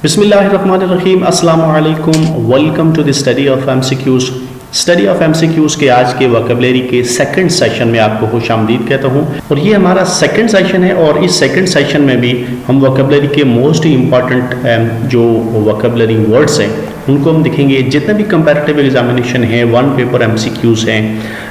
बिस्मिल्लाहिर्रहमानिर्रहीम अस्सलामु अलैकुम। Welcome to the study of MCQs. Study of MCQs के आज के वोकैबुलरी के सेकंड सेशन में आपको खुशामदीद कहता हूँ और ये हमारा सेकंड सेशन है और इस सेकंड सेशन में भी हम वोकैबुलरी के मोस्ट इम्पॉर्टेंट जो वोकैबुलरी वर्ड्स हैं उनको हम देखेंगे। जितने भी कंपैरेटिव एग्जामिनेशन हैं, वन पेपर एमसीक्यूज हैं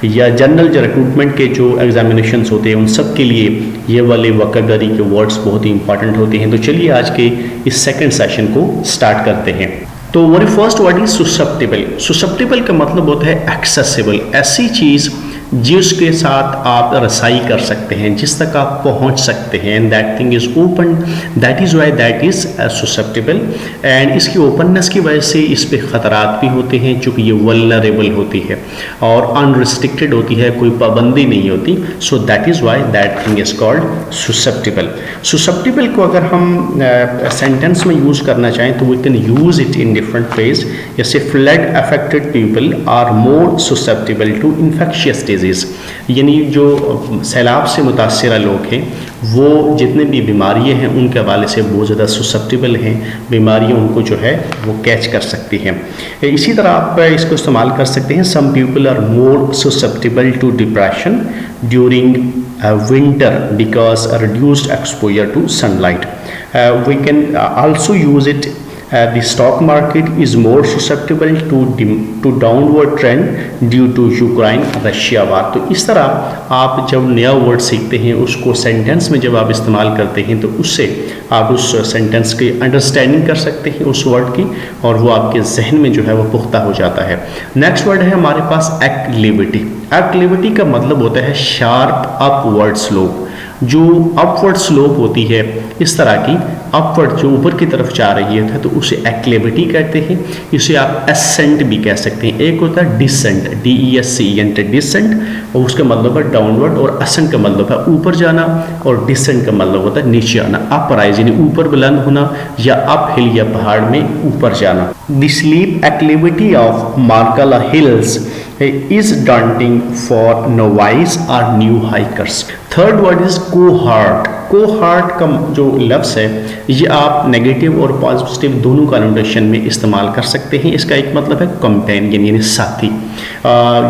या जनरल जो रिक्रूटमेंट के जो एग्जामिनेशंस होते हैं उन सब के लिए ये वाले वोकैबुलरी के वर्ड्स बहुत ही इंपॉर्टेंट होते हैं। तो चलिए आज के इस सेकंड सेशन को स्टार्ट करते हैं। तो वेरी फर्स्ट वर्ड इज सुसेप्टिबल। सुसेप्टिबल का मतलब होता है एक्सेसिबल, ऐसी चीज़ जिसके साथ आप रसाई कर सकते हैं, जिस तक आप पहुंच सकते हैं। That thing is open, that is why that is susceptible. And इसकी ओपननेस की वजह से इस पे ख़तरात भी होते हैं चूँकि ये वल्नरेबल होती है और अनरिस्ट्रिक्टेड होती है, कोई पाबंदी नहीं होती। So that is why that thing is called susceptible. Susceptible को अगर हम सेंटेंस में यूज़ करना चाहें तो we can use it in different ways. जैसे flood affected people are more susceptible to infectious disease, यानी जो सैलाब से मुतासरा लोग हैं वो जितने भी बीमारियां हैं उनके हवाले से बहुत ज़्यादा सुसेप्टिबल हैं, बीमारियां उनको जो है वो कैच कर सकती हैं। इसी तरह आप इसको इस्तेमाल कर सकते हैं। Some people are more susceptible to depression during winter because reduced exposure to sunlight. We can also use it. The stock market is more susceptible to downward trend due to Ukraine-Russia war. तो इस तरह आप जब नया word सीखते हैं उसको sentence में जब आप इस्तेमाल करते हैं तो उससे आप उस सेंटेंस की अंडरस्टैंडिंग कर सकते हैं उस वर्ड की और वो आपके जहन में जो है वो पुख्ता हो जाता है। नेक्स्ट वर्ड है हमारे पास एक्लिविटी। एक्लिविटी का मतलब होता है शार्प अपवर्ड स्लोप। जो अपवर्ड स्लोप होती है इस तरह की अपवर्ड जो ऊपर की तरफ जा रही है तो उसे एक्लिविटी कहते हैं। इसे आप एसेंट भी कह सकते हैं। एक होता है डिसेंट, DESCENT डिसेंट, और उसका मतलब है डाउनवर्ड, और असेंट का मतलब है ऊपर जाना, और डिसेंट का मतलब होता है नीचे आना, अप राइज यानी ऊपर बुलंद होना, या अप हिल या पहाड़ में ऊपर जाना। The steep acclivity of Margalla hills is daunting for novice or new hikers. Third word is cohort. Cohort का जो लफ्ज़ है ये आप नेगेटिव और पॉजिटिव दोनों कनोटेशन में इस्तेमाल कर सकते हैं। इसका एक मतलब है कंपेनियन यानी साथी,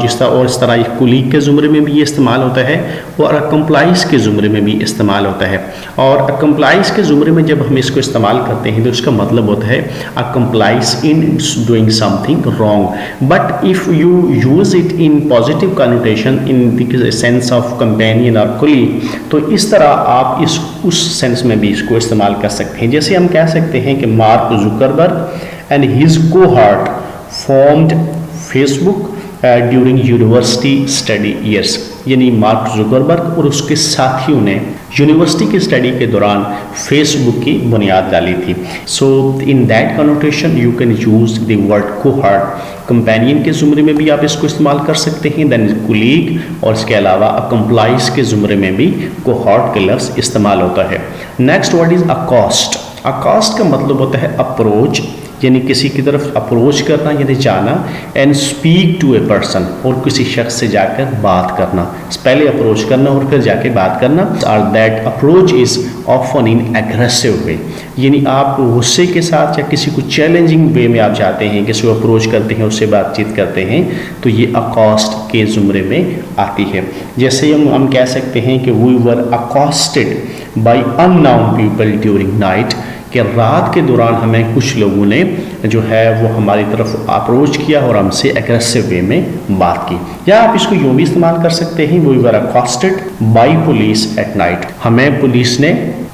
जिस तरह और इस तरह ये कुलीग के ज़ुमरे में भी ये इस्तेमाल होता है और अकम्प्लाइज के ज़ुमरे में भी इस्तेमाल होता है। और अकम्प्लाइज के ज़ुमरे में जब हम इसको इस्तेमाल करते हैं तो इसका मतलब होता है accomplice in doing something wrong. But if you use it in positive connotation in the sense of companion और कुलीग, तो इस तरह आप उस सेंस में भी इसको इस्तेमाल कर सकते हैं। जैसे हम कह सकते हैं कि mark Zuckerberg and his cohort formed Facebook during university study years, यानी मार्क जुकरबर्ग और उसके साथियों ने यूनिवर्सिटी की स्टडी के दौरान फेसबुक की बुनियाद डाली थी। So in that connotation you can use the word cohort. Companion के ज़ुमरे में भी आप इसको इस्तेमाल कर सकते हैं, देन कुलीग, और इसके अलावा अकम्प्लाइज के ज़ुमरे में भी कोहार्ट का लफ्ज़ इस्तेमाल होता है। Next word is accost. Accost का मतलब होता है अप्रोच, यानी किसी की तरफ अप्रोच करना यानी जाना, and speak to a person, और किसी शख्स से जाकर बात करना। पहले अप्रोच करना और फिर जाके बात करना। और that approach is often in aggressive way, यानी आप गुस्से के साथ या किसी को चैलेंजिंग वे में आप जाते हैं, किसी को अप्रोच करते हैं, उससे बातचीत करते हैं, तो ये अकॉस्ट के ज़ुमरे में आती है। जैसे हम कह सकते हैं कि we were accosted by unknown people during night, कि रात के दौरान हमें कुछ लोगों ने जो है वो हमारी तरफ अप्रोच किया और हमसे एग्रेसिव वे में बात की। या आप इसको यूँ भी इस्तेमाल कर सकते हैं, we were accosted by police at night, हमें पुलिस ने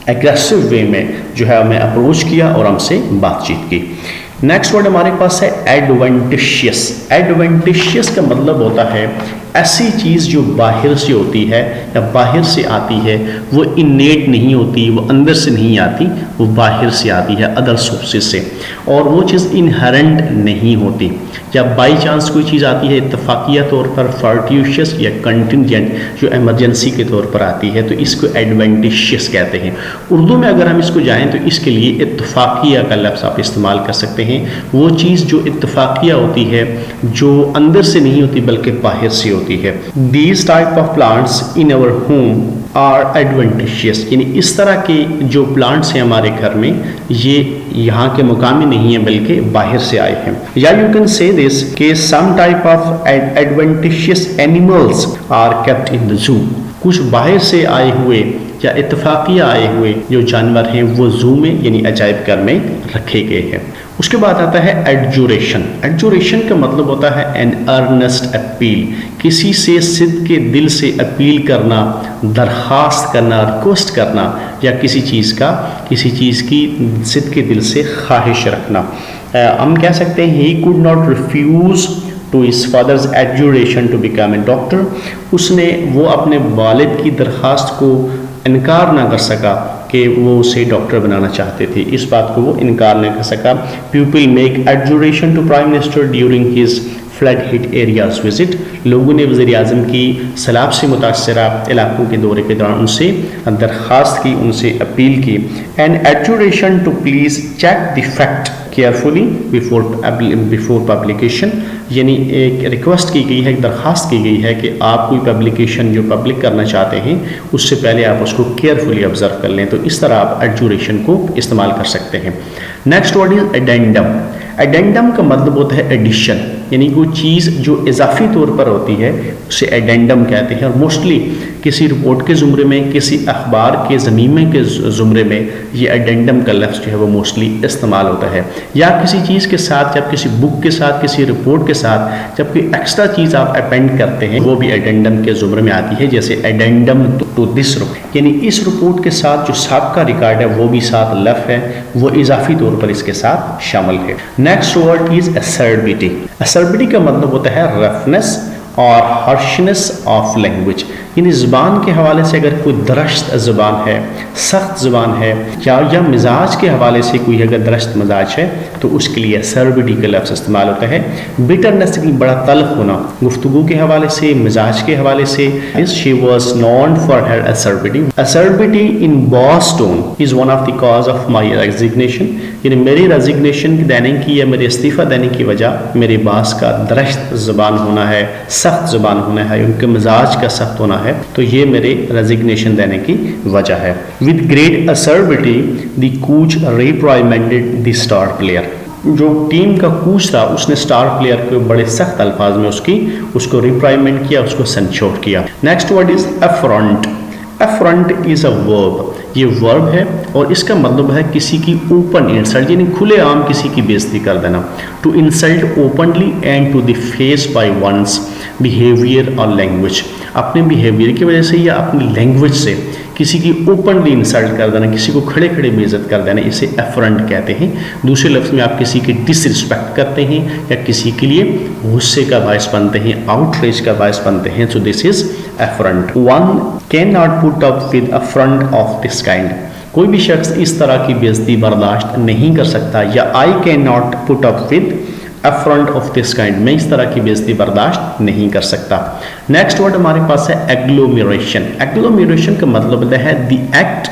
एग्रेसिव वे में जो है हमें अप्रोच किया और हमसे बातचीत की। नेक्स्ट वर्ड हमारे पास है एडवेंटिशियस। एडवेंटिशियस का मतलब होता है ऐसी चीज़ जो बाहर से होती है या बाहर से आती है, वो इनेट नहीं होती, वो अंदर से नहीं आती, वो बाहर से आती है अदर सोर्सेज से, और वो चीज़ इनहेरेंट नहीं होती। जब बाई चांस कोई चीज़ आती है इत्तफाकिया तौर पर, फॉर्ट्यूशियस या कंटिंजेंट जो इमरजेंसी के तौर पर आती है, तो इसको एडवेंटिशियस कहते हैं। उर्दू में अगर हम इसको जाएँ तो इसके लिए इत्तफाकिया का लफ्ज़ आप इस्तेमाल कर सकते हैं। वो चीज़ जो इत्तफाकिया होती है जो अंदर से नहीं होती बल्कि बाहर से होती है। These type of plants in our home are adventitious, यानी इस तरह के जो प्लांट्स हैं हमारे घर में ये यहाँ के मुकामी नहीं है बल्कि बाहर से आए हैं। या यू कैन से दिस कि some type of adventitious animals are kept in the zoo, कुछ बाहर से आए हुए या इत्तफाकिया आए हुए जो जानवर हैं वो जू में यानी अजायब घर में रखे गए हैं। उसके बाद आता है एडजुरेशन। एडजुरेशन का मतलब होता है एन अर्नेस्ट अपील, किसी से सिद्ध के दिल से अपील करना, दरख्वास्त करना, रिक्वेस्ट करना, या किसी चीज़ की सिद्ध के दिल से ख्वाहिश रखना। हम कह सकते हैं he could not refuse to his father's adjuration to become a doctor, वो अपने वालिद की दरख्वास्त को इनकार ना कर सका कि वो उसे डॉक्टर बनाना चाहते थे, इस बात को वो इनकार नहीं कर सका। People make adjuration to prime minister during his flood hit areas visit, लोगों ने वज़ीर आज़म की सैलाब से मुतासरा इलाकों के दौरे के दौरान उनसे दरख्वास्त की, उनसे अपील की। And adjuration to please check the fact carefully before publication, यानी एक रिक्वेस्ट की गई है, एक दरख्वास्त की गई है कि आप कोई पब्लिकेशन जो पब्लिक करना चाहते हैं उससे पहले आप उसको केयरफुली ऑब्जर्व कर लें। तो इस तरह आप एडजुरेशन को इस्तेमाल कर सकते हैं। Next word is addendum. Addendum का मतलब होता है एडिशन, यानी कोई चीज़ जो इजाफी तौर पर होती है उसे एडेंडम कहते हैं। और मोस्टली किसी रिपोर्ट के ज़ुमरे में, किसी अखबार के ज़मीमे के ज़ुमरे में ये एडेंडम का लफ्ज़ जो है वो मोस्टली इस्तेमाल होता है। या किसी चीज़ के साथ, जब किसी बुक के साथ, किसी रिपोर्ट के साथ जब कोई एक्स्ट्रा चीज़ आप अपेंड करते हैं वो भी एडेंडम के ज़ुमरे में आती है। जैसे एडेंडम टू दिस रिपोर्ट, यानी इस रिपोर्ट के साथ जो साबिका रिकॉर्ड है वो भी साथ लफ्ज़ है, वो इजाफी तौर पर इसके साथ शामिल है। Next word is acerbity. Acerbity का मतलब होता है रफनेस और हार्शनेस ऑफ लैंग्वेज, यानी ज़ुबान के हवाले से अगर कोई दरश्त ज़ुबान है, सख्त ज़ुबान है, या मिजाज के हवाले से कोई अगर दरश्त मिजाज है तो उसके लिए एसर्बिटी का लफ्ज़ इस्तेमाल होता है। बिटरनेस की बड़ा तल्ख होना गुफ्तगू के हवाले से, मिजाज के हवाले से। She was known for her acerbity. Acerbity in boss tone is one of the cause of my resignation, यानी मेरी रेजिग्नेशन देने की या मेरे इस्तीफ़ा देने की वजह मेरे बास का दरश्त ज़ुबान होना है, सख्त ज़ुबान होना है, उनके मिजाज का सख्त होना है, तो ये मेरे रेजिग्नेशन देने की वजह है। With great acerbity the coach reprimanded the star player, जो टीम का कोच था उसने स्टार प्लेयर को बड़े सख्त अल्फाज में उसको रिप्राइमेंड किया, उसको सेंश्योर किया। Next word is affront. Affront is a verb, ये वर्ब है और इसका मतलब है किसी की ओपन इंसल्ट, यानी खुलेआम किसी की बेइज्जती कर देना। To insult openly and to the face by one's behaviour और लैंग्वेज, अपने बिहेवियर की वजह से या अपनी लैंग्वेज से किसी की ओपनली इंसल्ट कर देना, किसी को खड़े खड़े बेइज्जत कर देना, इसे अफ्रंट कहते हैं। दूसरे लफ्ज़ में आप किसी की डिसरिस्पेक्ट करते हैं या किसी के लिए गुस्से का बायस बनते हैं, आउटरेज का बायस बनते हैं, so this is affront. One can not put up with affront of this kind, कोई भी शख्स इस तरह की बेइज्जती बर्दाश्त नहीं कर सकता, या I can not put up with affront of this kind, मैं इस तरह की बेइज्जती बर्दाश्त नहीं कर सकता। नेक्स्ट वर्ड हमारे पास है एग्लोमेरेशन। एग्लोमेरेशन का मतलब है द एक्ट,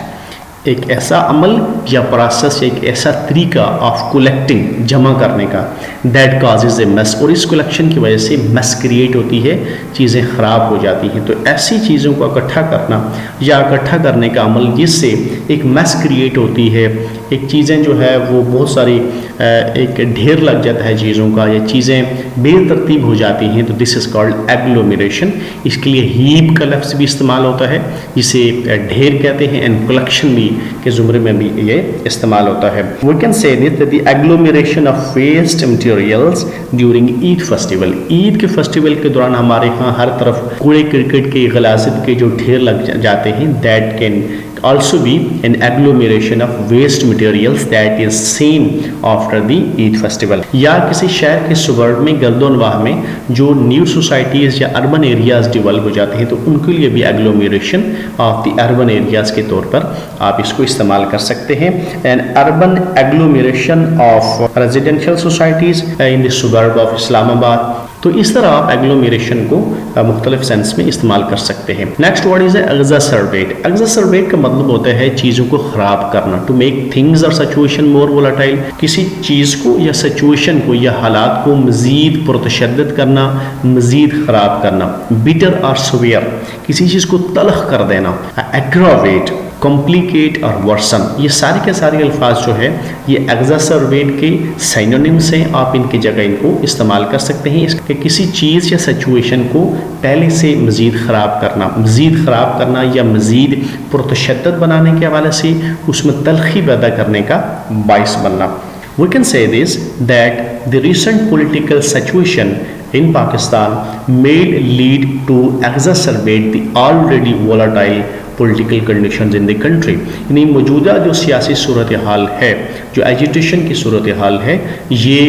एक ऐसा अमल या प्रोसेस, एक ऐसा तरीका ऑफ कलेक्टिंग, जमा करने का, दैट काजेज ए मेस, और इस कलेक्शन की वजह से मेस क्रिएट होती है, चीज़ें ख़राब हो जाती हैं। तो ऐसी चीज़ों को इकट्ठा करना या इकट्ठा करने का अमल जिससे एक मेस क्रिएट होती है, एक चीज़ें जो है वो बहुत सारी एक ढेर लग जाता है चीज़ों का, या चीज़ें बेतरतीब हो जाती हैं, तो दिस इज़ कॉल्ड एग्लोमेरेशन। इसके लिए हीप का लफ्ज़ भी इस्तेमाल होता है जिसे ढेर कहते हैं, एंड कलेक्शन भी के ज़ुमरे में भी ये इस्तेमाल होता है। We can say that the agglomeration of waste materials during Eid festival, Eid के फेस्टिवल के दौरान हमारे यहाँ हर तरफ कूड़े क्रिकेट के गलाजिद के जो ढेर लग जाते हैं, that can also be an agglomeration of waste materials that is seen after the Eid festival। या किसी शहर के सुबर्ब में, गर्दोनवाह में जो न्यू सोसाइटीज़ या अर्बन एरियाज़ डिवेल्प हो जाते हैं, तो उनके लिए भी agglomeration of the urban areas के तौर पर आप इसको इस्तेमाल कर सकते हैं। And urban agglomeration of residential societies in the suburb of Islamabad, तो इस तरह आप एग्लोमेरेशन को मुख्तलिफ सेंस में इस्तेमाल कर सकते हैं। Next word is exacerbate. Exacerbate का मतलब होता है चीज़ों को ख़राब करना, टू मेक थिंग्स और सिचुएशन मोर वोलाटाइल, किसी चीज़ को या सिचुएशन को या हालात को मज़ीद पुरतशद्दद करना, मज़ीद ख़राब करना। बिटर और सवेयर, किसी चीज़ को तलख कर देना। एग्रावेट, कॉम्प्लिकेट और वर्सन, ये सारे के सारे अल्फाज जो है ये एग्जासर्बेट के सिनोनिम्स हैं। आप इनकी जगह इनको इस्तेमाल कर सकते हैं इसके किसी चीज़ या सिचुएशन को पहले से मज़ीद ख़राब करना या मज़ीद पुरतशद्दद बनाने के हवाले से उसमें तलखी पैदा करने का बाइस बनना। We can say this that the recent political situation in Pakistan may lead to exacerbate the already volatile political conditions in the country। यानी मौजूदा जो सियासी सूरत हाल है, जो एजिटेशन की सूरत हाल है, ये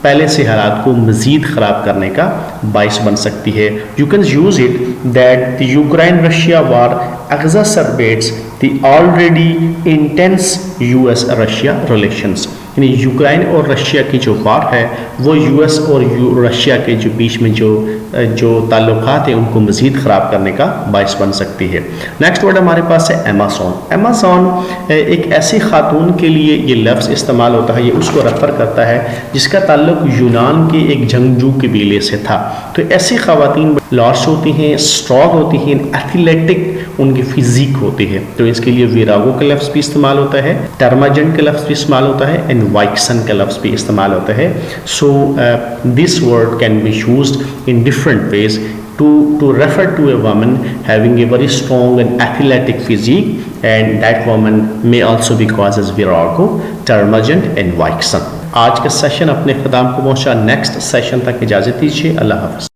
पहले से हालात को मज़ीद ख़राब करने का बाइस बन सकती है। You can use it that the Ukraine Russia war exacerbates the already intense US Russia relations. यानी यूक्रेन और रशिया की जो वार है वो यूएस और रशिया के जो बीच में जो ताल्लुकात हैं उनको मज़ीद ख़राब करने का बाइस बन सकती है। नेक्स्ट वर्ड हमारे पास है अमेज़न। अमेज़न एक ऐसी खातून के लिए ये लफ्ज़ इस्तेमाल होता है, ये उसको रेफ़र करता है जिसका ताल्लुक यूनान के एक जंगजू कबीले से था। तो ऐसी ख़वातीन लार्ज होती हैं, स्ट्रॉन्ग होती हैं, एथलेटिक उनकी फिजिक होती है, तो इसके लिए वीरागो का लफ्ज़ भी इस्तेमाल होता है, टर्माजेंट का लफ्ज़ भी इस्तेमाल होता है, एंड वाइक्सन का लफ्ज़ भी इस्तेमाल होता है। So this word can be used in different veg to refer to a woman having a very strong and athletic physique, and that woman may also be called as virago, termagant and Weixen। आज का session अपने ख़त्म को पहुंचा, next session तक इजाज़त दीजिए। अल्लाह हाफ़िज़।